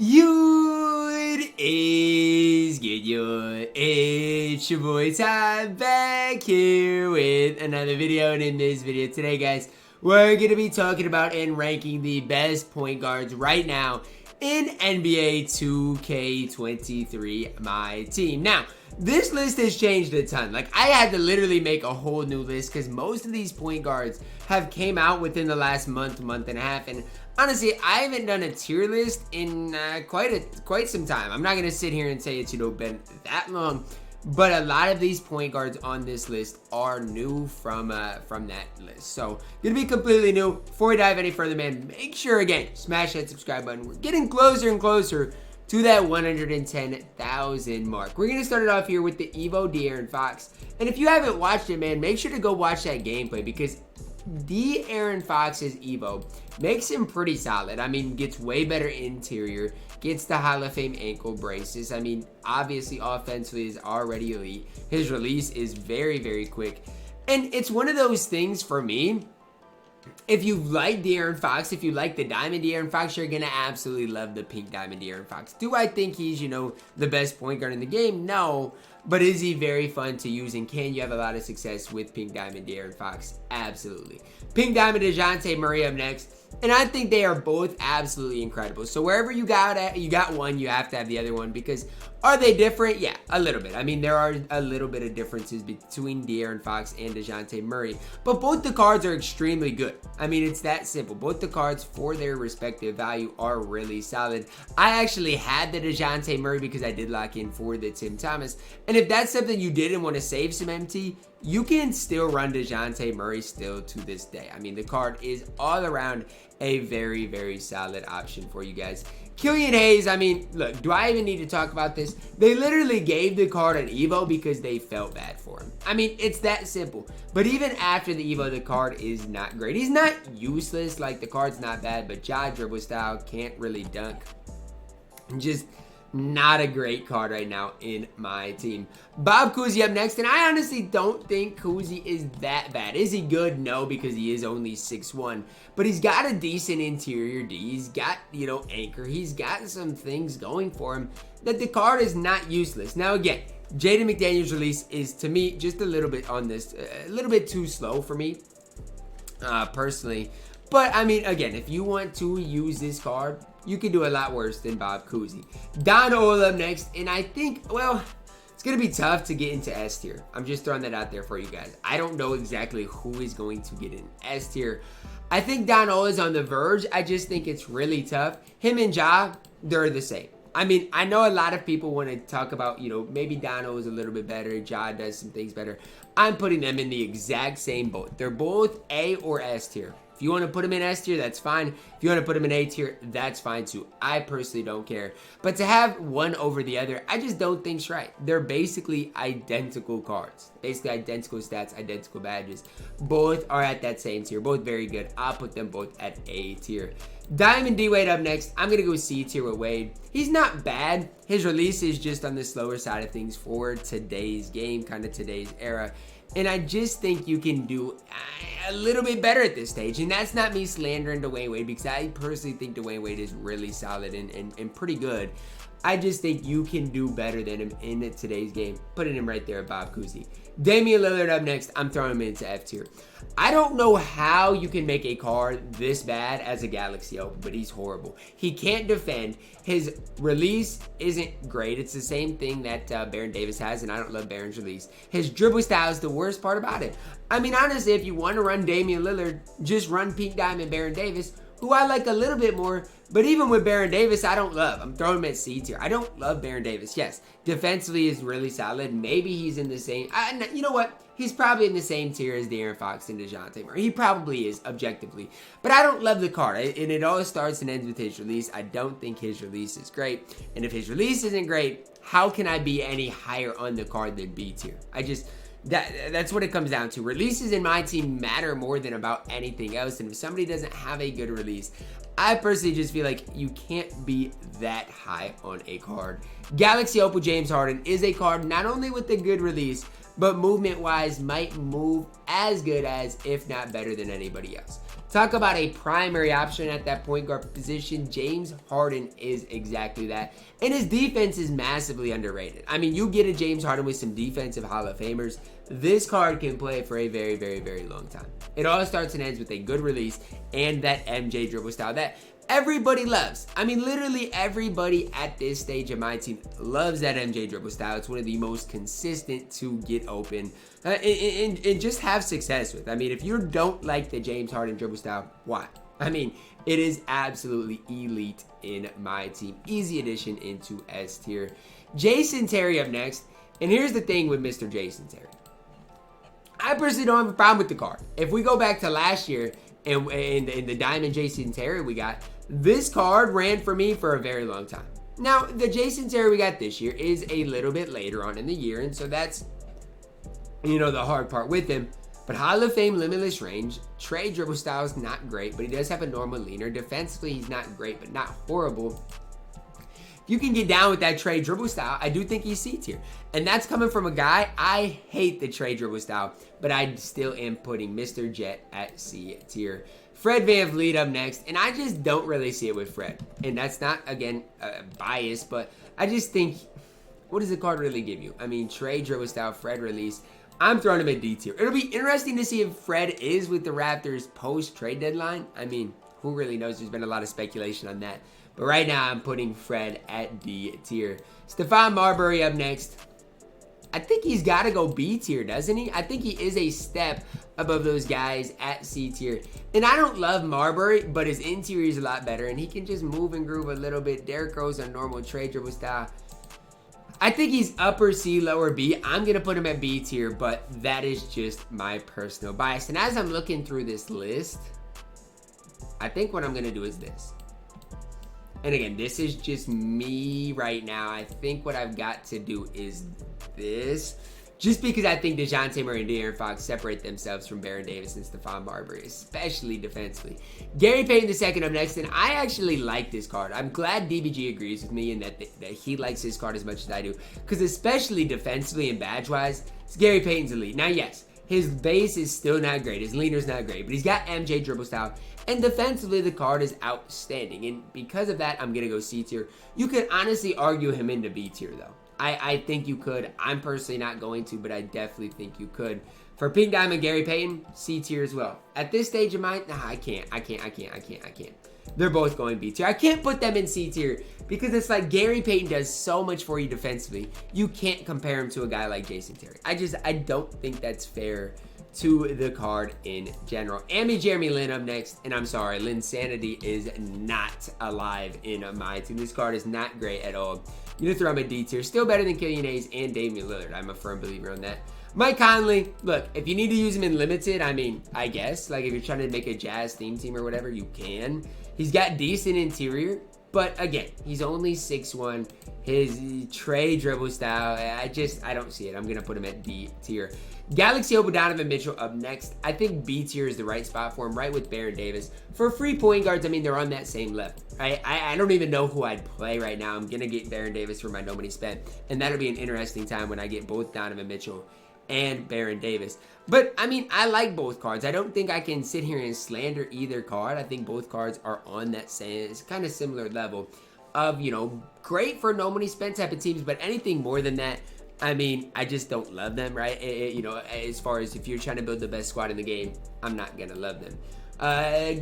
It is good, it's your boy Ty back here with another video, and in this video today, guys, we're going to be talking about and ranking the best point guards right now in NBA 2K23 MyTEAM. Now, this list has changed a ton. Like, I had to literally make a whole new list because most of these point guards have came out within the last month and a half, and honestly, I haven't done a tier list in quite some time. I'm not gonna sit here and say it's been that long, but a lot of these point guards on this list are new from that list. So gonna be completely new. Before we dive any further, man, make sure again smash that subscribe button. We're getting closer and closer to that 110,000 mark. We're gonna start it off here with the Evo De'Aaron Fox, and if you haven't watched it, man, make sure to go watch that gameplay because De'Aaron Fox's Evo makes him pretty solid. I mean, gets way better interior, gets the Hall of Fame ankle braces. I mean, obviously offensively is already elite. His release is very, very quick. And it's one of those things for me, if you like De'Aaron Fox, if you like the Diamond De'Aaron Fox, you're going to absolutely love the Pink Diamond De'Aaron Fox. Do I think he's, the best point guard in the game? No. But is he very fun to use, and can you have a lot of success with Pink Diamond De'Aaron Fox? Absolutely. Pink Diamond DeJounte Murray up next, and I think they are both absolutely incredible. So wherever you got one, you have to have the other one, because are they different? Yeah, a little bit. I mean, there are a little bit of differences between De'Aaron Fox and DeJounte Murray, but both the cards are extremely good. I mean, it's that simple. Both the cards for their respective value are really solid. I actually had the DeJounte Murray because I did lock in for the Tim Thomas, and if that's something you didn't want to save some MT, you can still run DeJounte Murray still to this day. I mean, the card is all around a very, very solid option for you guys. Killian Hayes, I mean, look, do I even need to talk about this? They literally gave the card an Evo because they felt bad for him. I mean, it's that simple. But even after the Evo, the card is not great. He's not useless, like the card's not bad, but Ja dribble style, can't really dunk. Just not a great card right now in my team. Bob Cousy up next, and I honestly don't think Cousy is that bad. Is he good? No, because he is only 6'1", but he's got a decent interior D. He's got, anchor. He's got some things going for him that the card is not useless. Now again, Jaden McDaniels' release is, to me, just a little bit on this, a little bit too slow for me, personally. But, I mean, again, if you want to use this card, you can do a lot worse than Bob Cousy. Don Ola up next, and I think, well, it's going to be tough to get into S tier. I'm just throwing that out there for you guys. I don't know exactly who is going to get in S tier. I think Don Ola is on the verge. I just think it's really tough. Him and Ja, they're the same. I mean, I know a lot of people want to talk about, maybe Dono is a little bit better, Ja does some things better. I'm putting them in the exact same boat. They're both A or S tier. If you want to put them in S tier, that's fine. If you want to put them in A tier, that's fine too. I personally don't care. But to have one over the other, I just don't think's right. They're basically identical cards. Basically identical stats, identical badges. Both are at that same tier. Both very good. I'll put them both at A tier. Diamond D-Wade up next. I'm going to go C tier with Wade. He's not bad. His release is just on the slower side of things for today's game, kind of today's era. And I just think you can do a little bit better at this stage. And that's not me slandering Dwayne Wade, because I personally think Dwayne Wade is really solid and pretty good. I just think you can do better than him in today's game. Putting him right there at Bob Cousy. Damian Lillard up next. I'm throwing him into F tier. I don't know how you can make a card this bad as a Galaxy Open, but he's horrible. He can't defend. His release isn't great. It's the same thing that Baron Davis has, and I don't love Baron's release. His dribble style is the worst part about it. I mean, honestly, if you want to run Damian Lillard, just run Pink Diamond Baron Davis, who I like a little bit more. But even with Baron Davis, I don't love. I'm throwing him at C tier. I don't love Baron Davis. Yes, defensively is really solid. Maybe he's in the same... you know what? He's probably in the same tier as De'Aaron Fox and DeJounte Murray. He probably is, objectively. But I don't love the card. And it all starts and ends with his release. I don't think his release is great. And if his release isn't great, how can I be any higher on the card than B tier? That's what it comes down to. Releases in my team matter more than about anything else. And if somebody doesn't have a good release, I personally just feel like you can't be that high on a card. Galaxy Opal James Harden is a card not only with a good release, but movement-wise might move as good as, if not better than anybody else. Talk about a primary option at that point guard position. James Harden is exactly that. And his defense is massively underrated. I mean, you get a James Harden with some defensive Hall of Famers. This card can play for a very, very, very long time. It all starts and ends with a good release and that MJ dribble style that everybody loves. I mean, literally everybody at this stage of my team loves that MJ dribble style. It's one of the most consistent to get open and just have success with. I mean, if you don't like the James Harden dribble style, why? I mean, it is absolutely elite in my team. Easy addition into S tier. Jason Terry up next. And here's the thing with Mr. Jason Terry. I personally don't have a problem with the card. If we go back to last year and the Diamond Jason Terry we got, this card ran for me for a very long time. Now, the Jason Terry we got this year is a little bit later on in the year, and so that's, you know, the hard part with him. But Hall of Fame limitless range, Trey dribble style is not great, but he does have a normal leaner. Defensively, he's not great, but not horrible. If you can get down with that Trey dribble style, I do think he's C tier. And that's coming from a guy, I hate the Trey dribble style, but I still am putting Mr. Jet at C tier. Fred VanVleet up next, and I just don't really see it with Fred. And that's not, again, bias, but I just think, what does the card really give you? I mean, Trey dribble style, Fred release. I'm throwing him at D tier. It'll be interesting to see if Fred is with the Raptors post-trade deadline. I mean, who really knows? There's been a lot of speculation on that. But right now, I'm putting Fred at D tier. Stephon Marbury up next. I think he's got to go B tier, doesn't he? I think he is a step above those guys at C tier. And I don't love Marbury, but his interior is a lot better. And he can just move and groove a little bit. Derrick Rose on normal trade dribble style. I think he's upper C, lower B. I'm going to put him at B tier, but that is just my personal bias. And as I'm looking through this list, I think what I'm going to do is this. And again, this is just me right now. I think what I've got to do is this. Just because I think DeJounte Murray and De'Aaron Fox separate themselves from Baron Davis and Stephon Marbury, especially defensively. Gary Payton II up next, and I actually like this card. I'm glad DBG agrees with me and that he likes this card as much as I do. Because especially defensively and badge-wise, it's Gary Payton's elite. Now, yes, his base is still not great. His leaner's not great. But he's got MJ dribble style. And defensively, the card is outstanding. And because of that, I'm going to go C tier. You could honestly argue him into B tier, though. I think you could. I'm personally not going to, but I definitely think you could. For Pink Diamond Gary Payton, C tier as well. At this stage of mine, nah, I can't. They're both going B tier. I can't put them in C tier because it's like Gary Payton does so much for you defensively. You can't compare him to a guy like Jason Terry. I don't think that's fair to the card in general. Jeremy Lin up next, and I'm sorry, Linsanity is not alive in my team. This card is not great at all. You need to throw him a D tier. Still better than Killian Hayes and Damian Lillard. I'm a firm believer on that. Mike Conley, look, if you need to use him in limited, I mean, I guess, like if you're trying to make a Jazz theme team or whatever, you can. He's got decent interior, but again, he's only 6'1". His Trey dribble style, I don't see it. I'm going to put him at D tier. Galaxy Open Donovan Mitchell up next. I think B tier is the right spot for him, right with Baron Davis. For free point guards, I mean, they're on that same level. I don't even know who I'd play right now. I'm going to get Baron Davis for my no money spent, and that'll be an interesting time when I get both Donovan Mitchell and Baron Davis. But, I mean, I like both cards. I don't think I can sit here and slander either card. I think both cards are on that same, it's kind of similar level of, you know, great for no money spent type of teams, but anything more than that, I mean, I just don't love them, right? You know, as far as if you're trying to build the best squad in the game, I'm not going to love them.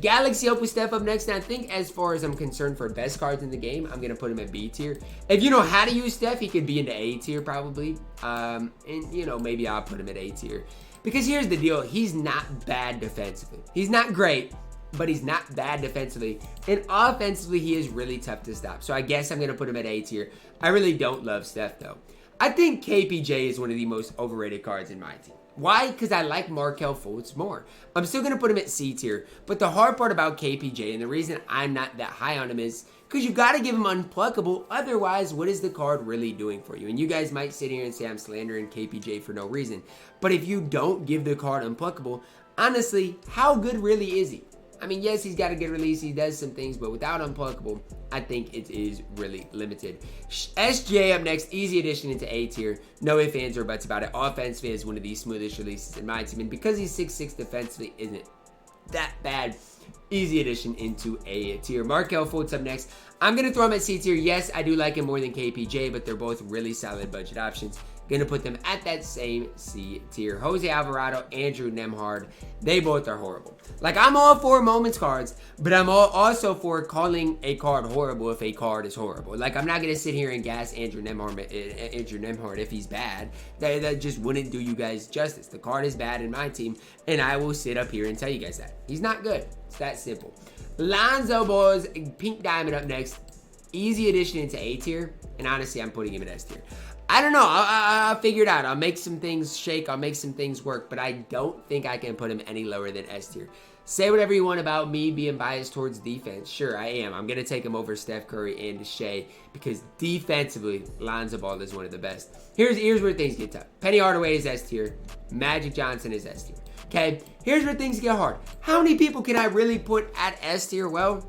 Galaxy Opus Steph up next, and I think as far as I'm concerned for best cards in the game, I'm going to put him at B tier. If you know how to use Steph, he could be into A tier probably. And, you know, maybe I'll put him at A tier. Because here's the deal, he's not bad defensively. He's not great, but he's not bad defensively. And offensively, he is really tough to stop. So I guess I'm going to put him at A tier. I really don't love Steph, though. I think KPJ is one of the most overrated cards in my team. Why? Because I like Markelle Fultz more. I'm still going to put him at C tier. But the hard part about KPJ, and the reason I'm not that high on him is because you got to give him unpluckable. Otherwise, what is the card really doing for you? And you guys might sit here and say I'm slandering KPJ for no reason. But if you don't give the card unpluckable, honestly, how good really is he? I mean, yes, he's got a good release. He does some things, but without unpluckable, I think it is really limited. SJ up next, easy addition into A tier. No ifs, ands, or buts about it. Offensively is one of the smoothest releases in my team. And because he's 6'6", defensively isn't that bad. easy addition into A tier. Markel Fultz up next. I'm going to throw him at C tier. Yes, I do like him more than KPJ, but they're both really solid budget options. Gonna put them at that same C tier. Jose Alvarado, Andrew Nemhard, they both are horrible. Like, I'm all for moments cards, but I'm also for calling a card horrible if a card is horrible. Like, I'm not gonna sit here and gas Andrew Nemhard if he's bad. That just wouldn't do you guys justice. The card is bad in my team, and I will sit up here and tell you guys that. He's not good. It's that simple. Lonzo Ball's Pink Diamond up next. Easy addition into A tier, and honestly, I'm putting him in S tier. I don't know. I'll figure it out. I'll make some things shake. I'll make some things work. But I don't think I can put him any lower than S tier. Say whatever you want about me being biased towards defense. Sure, I am. I'm going to take him over Steph Curry and Shea because defensively, Lonzo Ball is one of the best. Here's where things get tough. Penny Hardaway is S tier. Magic Johnson is S tier. Okay, here's where things get hard. How many people can I really put at S tier? Well,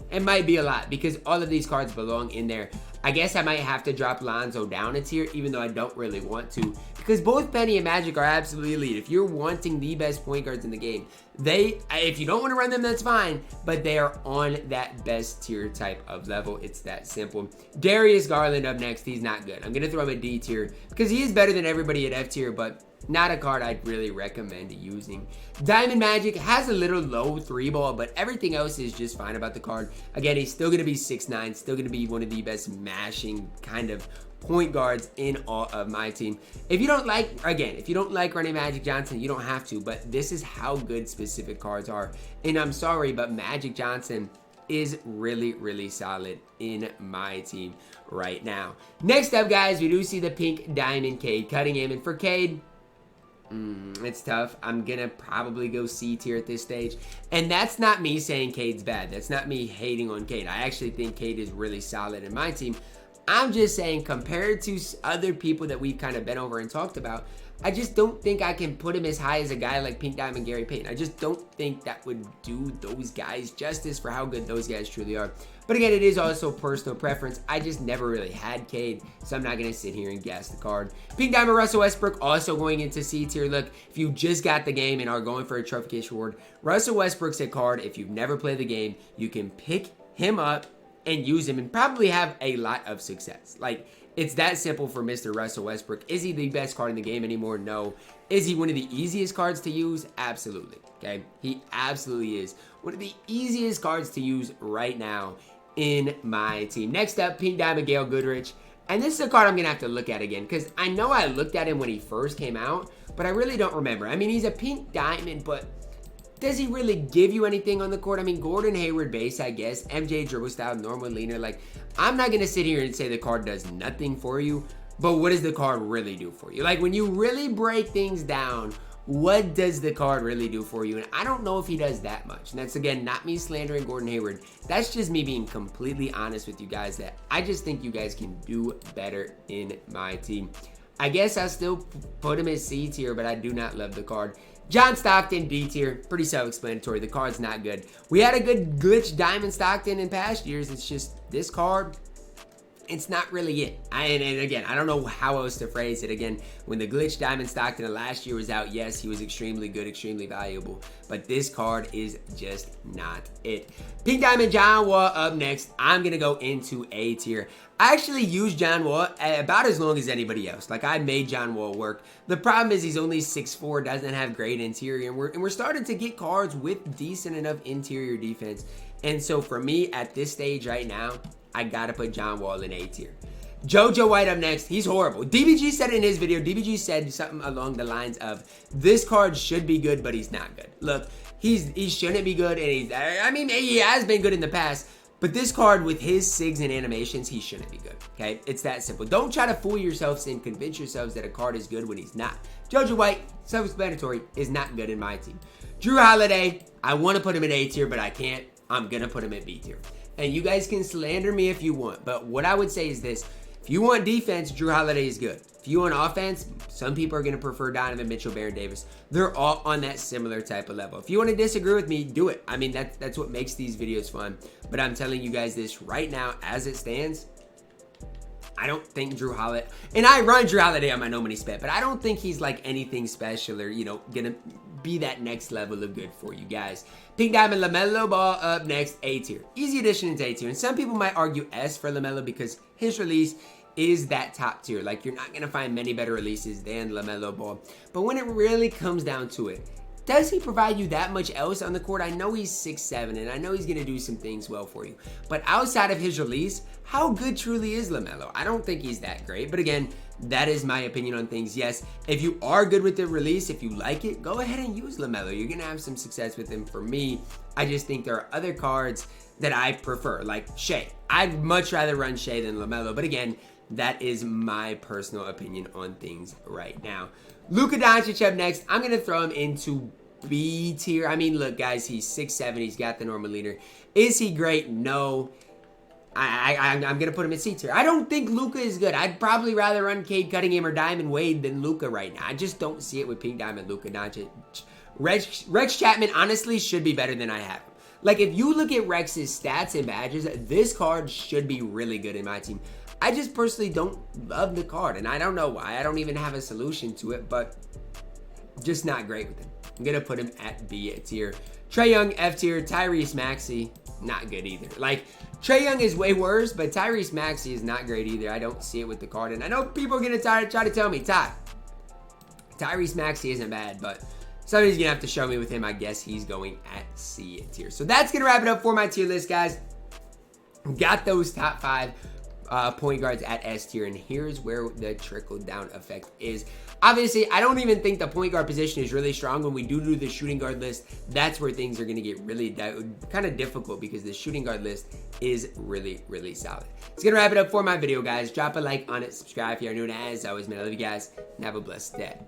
it might be a lot because all of these cards belong in there. I guess I might have to drop Lonzo down a tier, even though I don't really want to, because both Penny and Magic are absolutely elite. If you're wanting the best point guards in the game, if you don't want to run them, that's fine, but they are on that best tier type of level. It's that simple. Darius Garland up next. He's not good. I'm going to throw him a D tier because he is better than everybody at F tier, but not a card I'd really recommend using. Diamond Magic has a little low 3-ball, but everything else is just fine about the card. Again, he's still going to be 6'9", still going to be one of the best mashing kind of point guards in all of my team. If you don't like running Magic Johnson, you don't have to, but this is how good specific cards are. And I'm sorry, but Magic Johnson is really, really solid in my team right now. Next up, guys, we do see the Pink Diamond Cade Cunningham, and for Cade, it's tough. I'm gonna probably go C tier at this stage, and that's not me saying Cade's bad. That's not me hating on Cade. I actually think Cade is really solid in my team. I'm just saying, compared to other people that we've kind of been over and talked about, I just don't think I can put him as high as a guy like Pink Diamond Gary Payton. I just don't think that would do those guys justice for how good those guys truly are. But again, it is also personal preference. I just never really had Cade, so I'm not going to sit here and guess the card. Pink Diamond Russell Westbrook also going into C tier. Look, if you just got the game and are going for a trophy case reward, Russell Westbrook's a card. If you've never played the game, you can pick him up and use him and probably have a lot of success. Like, it's that simple for Mr. Russell Westbrook. Is he the best card in the game anymore? No. Is he one of the easiest cards to use? Absolutely. Okay, he absolutely is one of the easiest cards to use right now in my team. Next up, Pink Diamond Gale Goodrich. And this is a card I'm going to have to look at again because I know I looked at him when he first came out, but I really don't remember. I mean, he's a Pink Diamond, but does he really give you anything on the court? I mean, Gordon Hayward base, I guess. MJ dribble style, normal leaner. Like, I'm not going to sit here and say the card does nothing for you, but what does the card really do for you? Like, when you really break things down, what does the card really do for you? And I don't know if he does that much. And that's, again, not me slandering Gordon Hayward. That's just me being completely honest with you guys that I just think you guys can do better in my team. I guess I still put him as C tier, but I do not love the card. John Stockton, D tier. Pretty self-explanatory. The card's not good. We had a good glitch Diamond Stockton in past years. It's just this card, it's not really it. And again, I don't know how else to phrase it. Again, when the glitch Diamond Stockton of last year was out, yes, he was extremely good, extremely valuable. But this card is just not it. Pink Diamond John Wall up next. I'm going to go into A tier. I actually used John Wall about as long as anybody else. Like, I made John Wall work. The problem is he's only 6'4", doesn't have great interior, and we're starting to get cards with decent enough interior defense. And so for me, at this stage right now, I got to put John Wall in A tier. JoJo White up next. He's horrible. DBG said in his video, DBG said something along the lines of, this card should be good, but he's not good. Look, he shouldn't be good, and I mean, he has been good in the past, but this card with his SIGs and animations, he shouldn't be good, okay? It's that simple. Don't try to fool yourselves and convince yourselves that a card is good when he's not. JoJo White, self-explanatory, is not good in my team. Drew Holiday, I want to put him in A tier, but I can't. I'm going to put him at B tier. And you guys can slander me if you want, but what I would say is this. If you want defense, Drew Holiday is good. If you want offense, some people are going to prefer Donovan Mitchell, Baron Davis. They're all on that similar type of level. If you want to disagree with me, do it. I mean, that's what makes these videos fun. But I'm telling you guys this right now, as it stands, I don't think Drew Holiday, and I run Drew Holiday on my no money spit, but I don't think he's like anything special or, you know, gonna be that next level of good for you guys. Pink Diamond LaMelo Ball up next, A tier. Easy addition into A tier. And some people might argue S for LaMelo because his release is that top tier. Like, you're not going to find many better releases than LaMelo Ball. But when it really comes down to it, does he provide you that much else on the court? I know he's 6'7", and I know he's going to do some things well for you. But outside of his release, how good truly is LaMelo? I don't think he's that great. But again, that is my opinion on things. Yes, if you are good with the release, if you like it, go ahead and use LaMelo. You're going to have some success with him. For me, I just think there are other cards that I prefer, like Shai. I'd much rather run Shai than LaMelo. But again, that is my personal opinion on things right now. Luka Doncic up next. I'm going to throw him into B tier. I mean, look, guys, he's 6'7". He's got the normal leader. Is he great? No. I'm going to put him in C tier. I don't think Luka is good. I'd probably rather run Cade Cunningham or Diamond Wade than Luka right now. I just don't see it with Pink Diamond Luka Doncic. Rex Chapman, honestly, should be better than I have him. Like, if you look at Rex's stats and badges, this card should be really good in my team. I just personally don't love the card, and I don't know why. I don't even have a solution to it, but just not great with him. I'm going to put him at B tier. Trae Young, F tier. Tyrese Maxey, not good either. Like, Trae Young is way worse, but Tyrese Maxey is not great either. I don't see it with the card, and I know people are going to try to tell me, Tyrese Maxey isn't bad, but somebody's going to have to show me with him. I guess he's going at C tier. So that's going to wrap it up for my tier list, guys. Got those top 5 point guards at S tier, and here's where the trickle down effect is. Obviously, I don't even think the point guard position is really strong. When we do the shooting guard list, that's where things are going to get really kind of difficult because the shooting guard list is really, really solid. It's going to wrap it up for my video, guys. Drop a like on it, subscribe if you're new, and as always, man, I love you guys, and have a blessed day.